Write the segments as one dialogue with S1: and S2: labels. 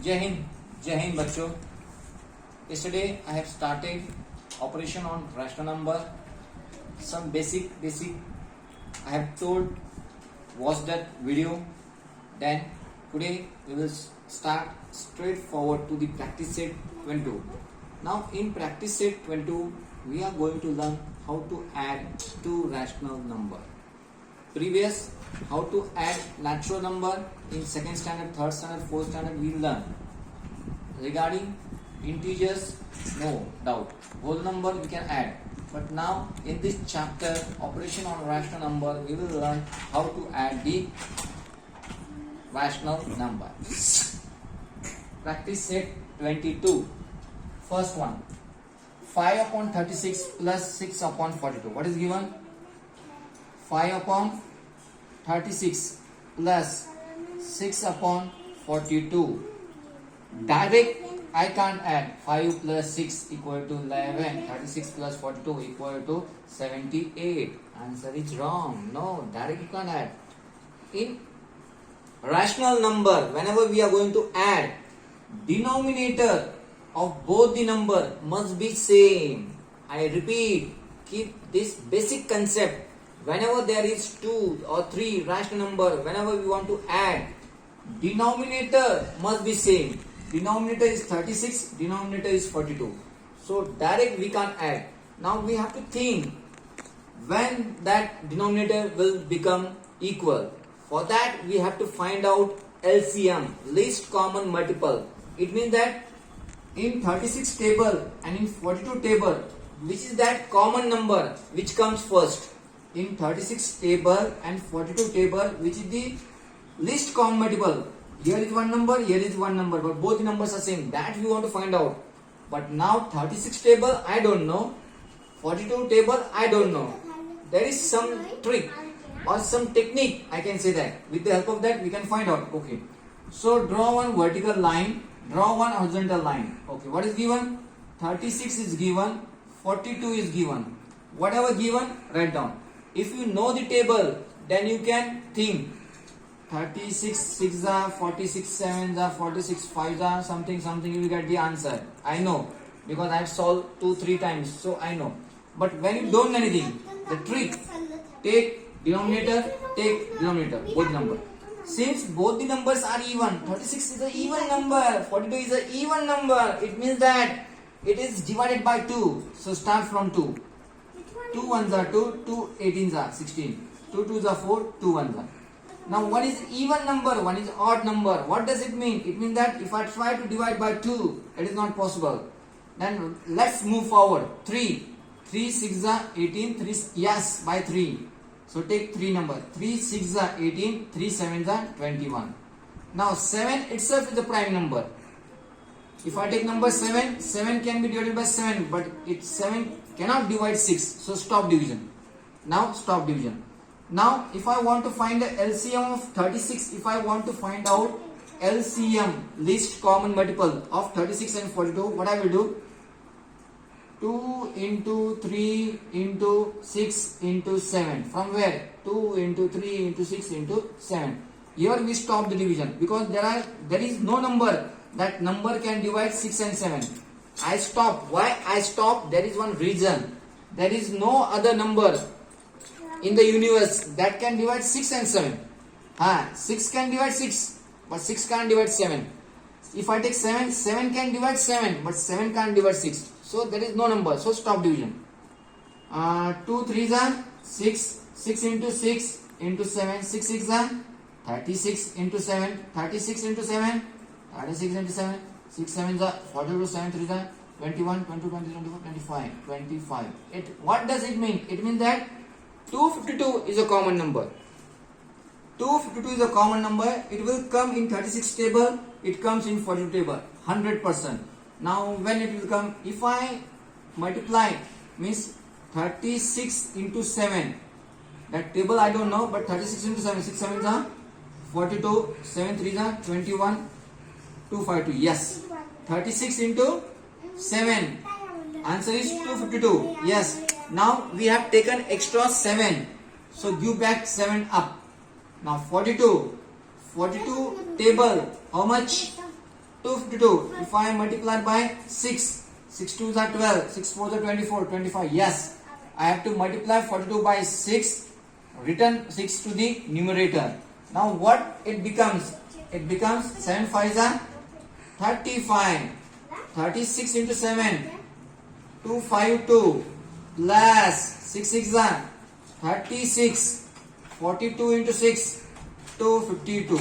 S1: Jai Hind बच्चों. Yesterday I have started operation on rational number. Some basic I have told. Watch that video. Then today we will start straight forward to the practice set 22. Now in practice set 22 we are going to learn how to add two rational number. Previous how to add natural number in second standard, third standard, fourth standard we learn. Regarding integers, no doubt, whole number we can add. But now in this chapter, operation on rational number, we will learn how to add the rational number. Practice set 22. First one, 5 upon 36 plus 6 upon 42. What is given? 5 upon 36 plus 6 upon 42. Direct I can't add. 5 plus 6 equal to 11. 36 plus 42 equal to 78. Answer is wrong. No, direct you can't add. In rational number, whenever we are going to add, denominator of both the number must be same. I repeat, keep this basic concept. Whenever there is 2 or 3 rational number, whenever we want to add, denominator must be same. Denominator is 36, denominator is 42. So direct we can't add. Now we have to think when that denominator will become equal. For that we have to find out LCM, least common multiple. It means that in 36 table and in 42 table, which is that common number which comes first? In 36 table and 42 table, which is the least common multiple? Here is one number, here is one number, but both the numbers are same. That we want to find out. But now 36 table, I don't know. 42 table, I don't know. There is some trick or some technique, I can say that. With the help of that, we can find out. Okay. So draw one vertical line, draw one horizontal line. Okay. What is given? 36 is given, 42 is given. Whatever given, write down. If you know the table, then you can think. 36 6 are 46 7 are 46 5 are something you will get the answer. I know because I have solved 2-3 times, so I know. But when you don't know anything, the trick, take denominator, both number. Since both the numbers are even, 36 is an even number, 42 is an even number, it means that it is divided by 2. So start from 2. 2 1s are 2, 2 18s are 16, 2 2s are 4, 2 1s are. Now one is even number, one is odd number. What does it mean? It means that if I try to divide by 2, it is not possible. Then let's move forward. 3. 3 6 are 18, 3, yes, by 3. So take 3 number. 3 6 are 18, 3 7 are 21. Now 7 itself is a prime number. If I take number 7, 7 can be divided by 7, but 7 cannot divide 6. So stop division. Now stop division. Now, if I want to find the LCM of 36, if I want to find out LCM, least common multiple of 36 and 42, what I will do? 2 into 3 into 6 into 7. From where? 2 into 3 into 6 into 7. Here we stop the division because there is no number that number can divide 6 and 7. I stop. Why I stop? There is one reason. There is no other number in the universe that can divide 6 and 7. 6 can divide 6, but 6 can't divide 7. If I take 7, 7 can divide 7, but 7 can't divide 6. So there is no number. So stop division. 2 3s are 6, 6 into 6 into 7, 6 6 are 36 into 7, 36 into 7, 36 into 7, 6 7s are 42, 7 3s are 21, 22, 20, 24, 25, 25. What does it mean? It means that 252 is a common number. 252 is a common number. It will come in 36 table. It comes in 42 table. 100%. Now when it will come, if I multiply, means 36 into 7. That table I don't know, but 36 into 7. 6 7s are 42. 7 3s are 21. 252. Yes. 36 into 7. Answer is 252. Yes. Now we have taken extra 7. So give back 7 up. Now 42. 42 table. How much? 252. If I multiply by 6, 6 2s are 12, 6 4s are 24, 25. Yes, I have to multiply 42 by 6, return 6 to the numerator. Now what it becomes? It becomes 7 5s are 35. 36 into 7, 252 plus 6 6 are 36. 42 into 6, 252.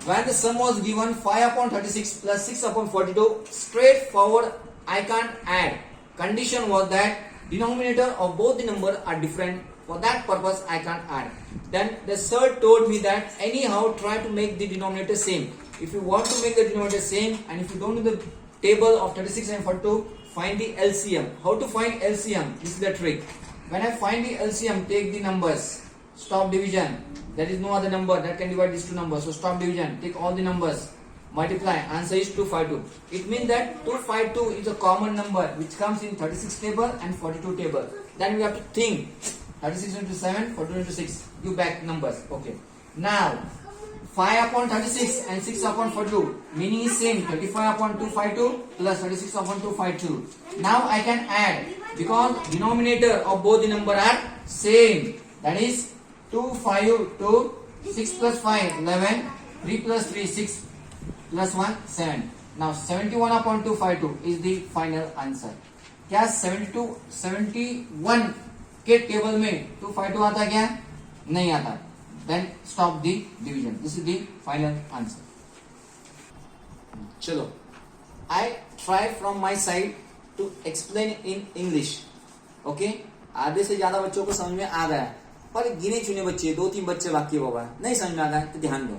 S1: When the sum was given 5 upon 36 plus 6 upon 42, straightforward, I can't add. Condition was that denominator of both the number are different. For that purpose, I can't add. Then the sir told me that anyhow try to make the denominator same. If you want to make the denominator same, and if you don't do the table of 36 and 42, find the LCM. How to find LCM? This is the trick. When I find the LCM, take the numbers. Stop division. There is no other number that can divide these two numbers. So stop division. Take all the numbers. Multiply. Answer is 252. It means that 252 is a common number which comes in 36 table and 42 table. Then we have to think. 36 into 7, 42 into 6. Give back numbers. Okay. Now, 5 upon 36 and 6 upon 42. Meaning is same. 35 upon 252 plus 36 upon 252. Now I can add. Because denominator of both the number are same. That is 252, 6 plus 5, 11, 3 plus 3, 6 plus 1, 7. Now 71 upon 252 is the final answer. क्या 71 के table में 252 आता है क्या? नहीं आता. Then stop the division. This is the final answer. चलो, I try from my side to explain in English. Okay? आधे से ज्यादा बच्चों को समझ में आ गया, पर गिने चुने बच्चे 2-3 बच्चे बाकी बाबा नहीं समझ में आ गया तो ध्यान दो.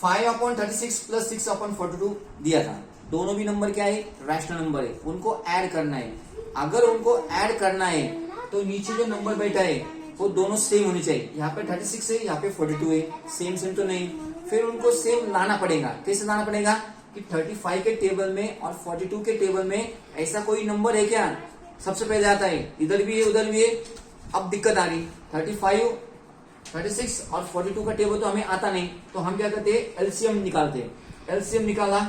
S1: 5 upon 36 प्लस 6 upon 42 दिया था. दोनों भी नंबर क्या है? रैशनल नंबर है. उनको ऐड करना है. अगर उनको ऐड करना है तो नीचे जो नंबर बैठा है वो दोनों सेम होने चाहिए. यहाँ पे 36 है, यहाँ पे 42 है. सेम सेम तो नहीं. फिर उनको सेम लाना पड़ेगा. कैसे लाना पड़ेगा? कि 35 के टेबल में और 42 के टेबल में ऐसा कोई नंबर है क्या? सबसे पहले आता है. इधर भी है उधर भी है. अब दिक्कत आ रही. 35, 36 और 42 का टेबल तो हमें आता नहीं, तो हम क्या करते हैं? एलसीएम निकालते हैं. एलसीएम निकाला,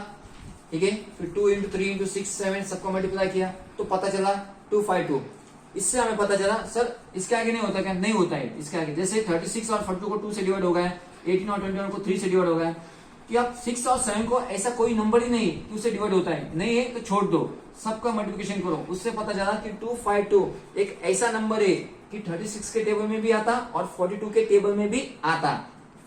S1: ठीक है. फिर 2 इंटू 3 इंटू 6 7 सबको मल्टीप्लाई किया तो पता चला 252. इससे हमें पता चला सर इसके आगे नहीं होता क्या? नहीं होता है इसके आगे. जैसे 36 और 42 को 2 से डिवाइड हो गया, 18 और 21 को 3 से डिवाइड हो गया, कि अब 6 और 7 को ऐसा कोई नंबर ही नहीं 2 से डिवाइड होता है. नहीं है तो छोड़ दो, सबका मल्टीप्लिकेशन करो. उससे पता चला कि 252 एक ऐसा नंबर है कि 36 के टेबल में भी आता और 42 के टेबल में भी आता.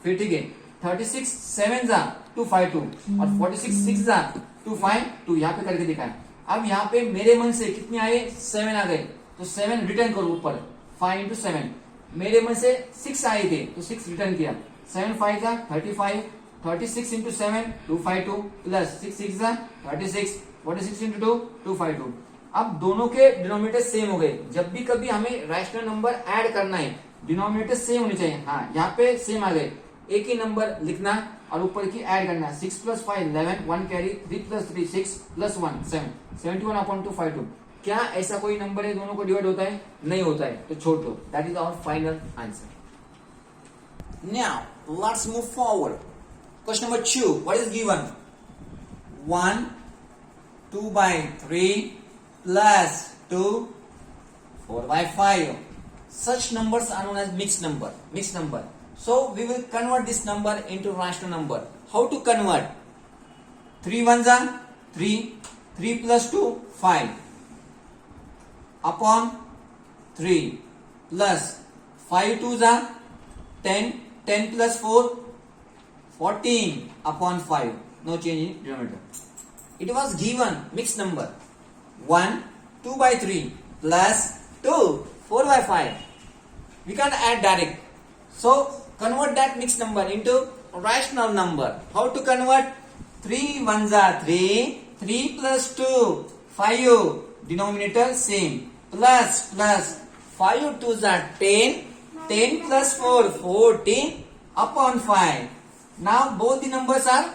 S1: फिर ठीक है, 36 7 जा 252 और 46 6 जा 252. यहाँ पे करके दिखाया. अब यहाँ पे मेरे मन से कितने आए? 7 आ गए, तो 7 रिटर्न करो ऊपर. 5 इंटू 7. मेरे मन से 6 आए थे तो 6 रिटर्न किया. 7 5 जा 35. 36 इंटू 7 252 प्लस 6 6 जा 36. 46 इंटू 2 252. अब दोनों के डिनोमिनेटर सेम हो गए. जब भी कभी हमें रैशनल नंबर ऐड करना है डिनोमिनेटर सेम होने चाहिए. हाँ, यहाँ पे सेम आ गए. एक ही नंबर लिखना और ऊपर की ऐड करना. 6 plus 5 11, 1 carry, 3 plus 3 6 plus 1 7. 71 upon 252. क्या ऐसा कोई नंबर है दोनों को डिवाइड होता है? नहीं होता है, तो छोड़ दो. That is our final answer. Now let's move forward. Question number 2. What is given? 1 2 by 3 plus 2 4 by 5. Such numbers are known as mixed number. Mixed number. So we will convert this number into rational number. How to convert? 3 ones are 3. 3 plus 2 5 upon 3 plus 5 twos are 10. 10 plus 4 14 upon 5. No change in denominator. It was given mixed number 1 2 by 3 plus 2 4 by 5. We can't add direct. So convert that mixed number into rational number. How to convert? 3 ones are 3. 3 plus 2 5. Denominator same. Plus 5 twos are 10. 10 plus 4 14 upon 5. Now both the numbers are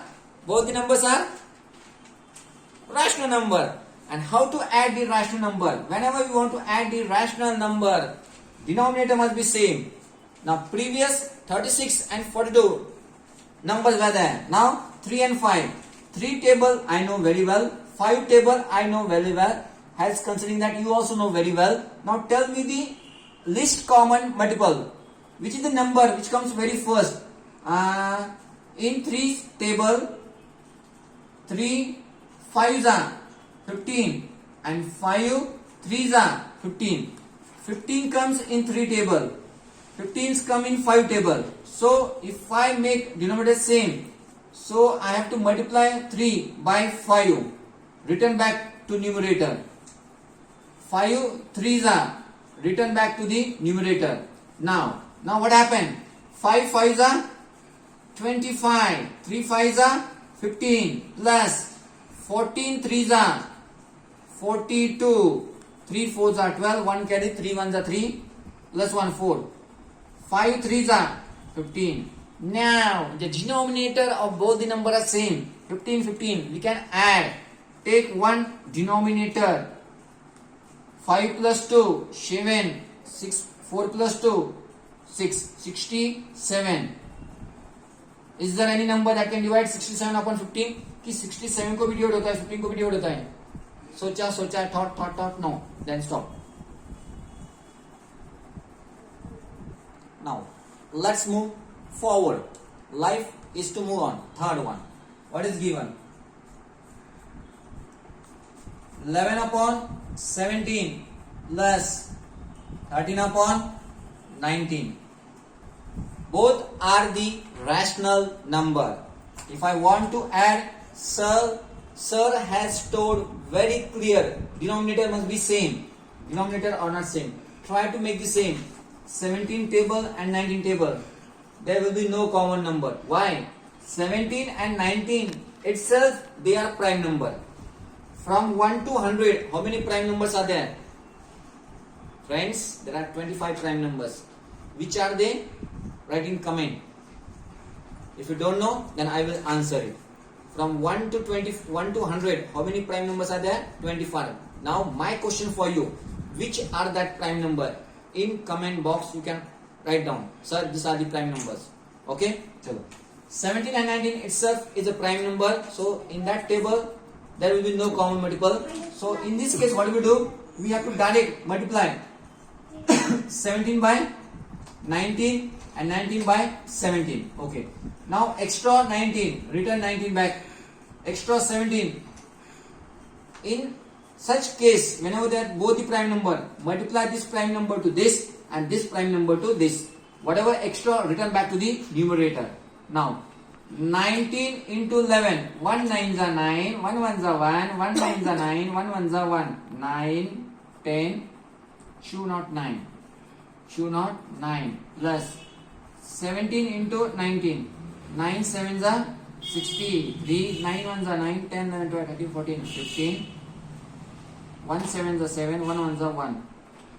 S1: rational number. And how to add the rational number? Whenever we want to add the rational number, denominator must be same. Now previous 36 and 42 numbers were there. Now 3 and 5. 3 table I know very well, 5 table I know very well, as considering that you also know very well. Now tell me the least common multiple. Which is the number which comes very first? In 3 table, 3 5s are 15 and 5 3s are 15. 15 comes in 3 table, 15s come in 5 table. So if I make denominator same, so I have to multiply 3 by 5, return back to numerator. 5 3s are, return back to the numerator. Now what happened? 5 5s are 25, 3 5s are 15 plus 14 3s are 42, 3 4s are 12, 1 carry, 3 1s are 3 plus 1 4, 5 3s are 15. Now the denominator of both the number are same, 15 15. We can add, take one denominator, 5 plus 2 7, 6 4 plus 2 6, 67. Is there any number that can divide 67 upon 15? कि 67 को भी divide होता है, 15 को भी divide होता है? सोचा, thought, no, then stop. Now let's move forward. Life is to move on. Third one, what is given? 11 upon 17 plus 13 upon 19. Both are the rational number. If I want to add, Sir has told very clear, denominator must be same. Denominator or not same. Try to make the same. 17 table and 19 table. There will be no common number. Why? 17 and 19 itself, they are prime number. From 1 to 100, how many prime numbers are there? Friends, there are 25 prime numbers. Which are they? Write in comment. If you don't know, then I will answer it. From 1 to 100, how many prime numbers are there? 25. Now my question for you, which are that prime number? In comment box you can write down, sir, these are the prime numbers. Okay, chalo. 17 and 19 itself is a prime number, so in that table there will be no common multiple. So in this case, what do we do? We have to direct multiply 17 by 19 and 19 by 17. Okay, now extra 19, return 19 back, extra 17. In such case, whenever they are both the prime number, multiply this prime number to this and this prime number to this. Whatever extra, return back to the numerator. Now 19 into 11, 1 9s are 9, 1 1s are 1, 1 9s are 9, 1 1s are 1, 9, 10, shoe not 9, shoe not 9 plus 17 into 19, 9 7s are 63, 9 1s are 9, 10 11 12 13 14 15, 1 7s are 7, 1 1s are 1,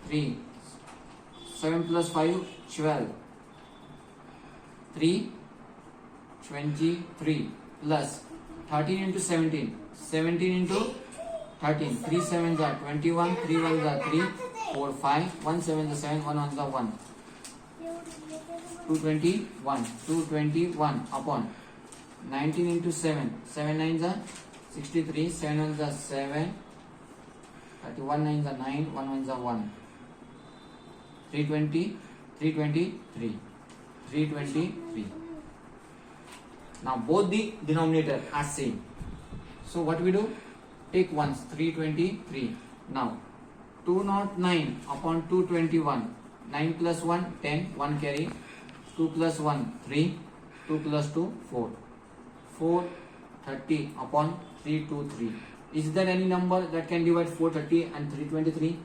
S1: 3, 7 plus 5 12, 3 23 plus 13 into 17, 17 into 13, 3 7s are 21, 3 1s are 3, 4 5, 1 7s are 7, 1 1s are 1, 221 upon 19 into 7, 7 9s are 63, 7 1s are 7, 31 9s are 9, 1 1s are 1, 323. Now both the denominator are same. So what we do? Take ones, 323. Now 209 upon 221. 9 plus 1, 10, 1 carry. 2 plus 1, 3. 2 plus 2, 4. 430 upon 323. Is there any number that can divide 430 and 323?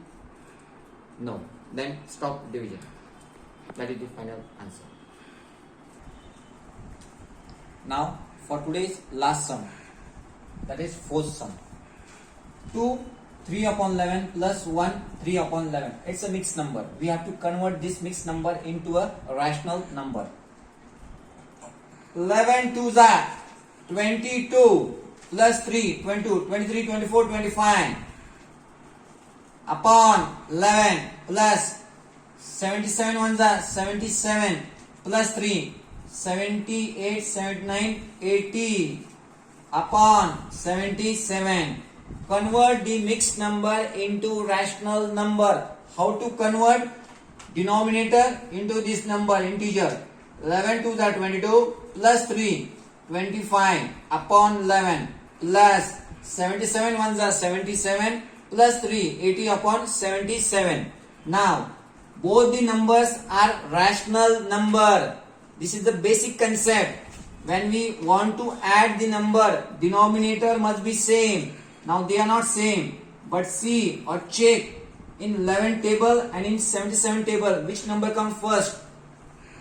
S1: No. Then stop division. That is the final answer. Now for today's last sum, that is fourth sum. 2 3 upon 11 plus 1 3 upon 11. It's a mixed number. We have to convert this mixed number into a rational number. 11 2s are 22 plus 3 22, 23 24 25 upon 11 plus 77 ones are 77 plus 3 78 79 80 upon 77. Convert the mixed number into rational number. How to convert? Denominator into this number, integer. 11 to the 22 plus 3, 25 upon 11 plus 77 ones are 77 plus 3, 80 upon 77. Now, both the numbers are rational number. This is the basic concept. When we want to add the number, denominator must be same. Now they are not same, but see or check in 11 table and in 77 table, which number comes first?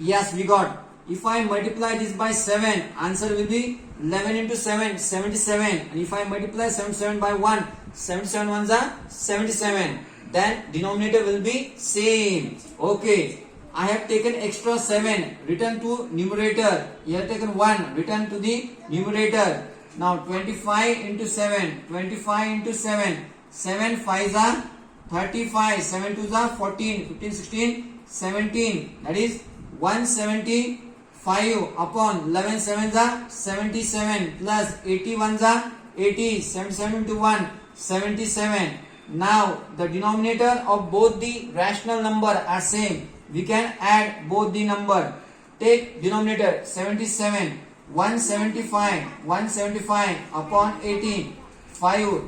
S1: Yes, we got. If I multiply this by 7, answer will be 11 into 7, 77. And if I multiply 77 by 1, 77 ones are 77. Then denominator will be same. Okay. I have taken extra 7, written to numerator. You have taken 1, written to the numerator. Now 25 into 7, 25 into 7, 7 5s are 35, 7 2s are 14, 15, 16, 17. That is 175 upon 11 7s are 77 plus 81s are 80, 77 into 1, 77. Now the denominator of both the rational number are same. We can add both the number. Take denominator 77, 175 upon 18, 5.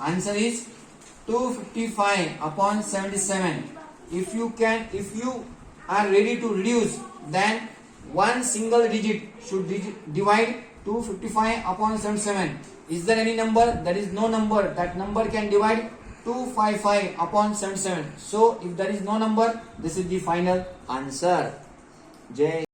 S1: Answer is 255 upon 77. If you are ready to reduce, then one single digit should divide 255 upon 77. Is there any number? There is no number. That number can divide 255 upon 77. So if there is no number, this is the final answer. Jai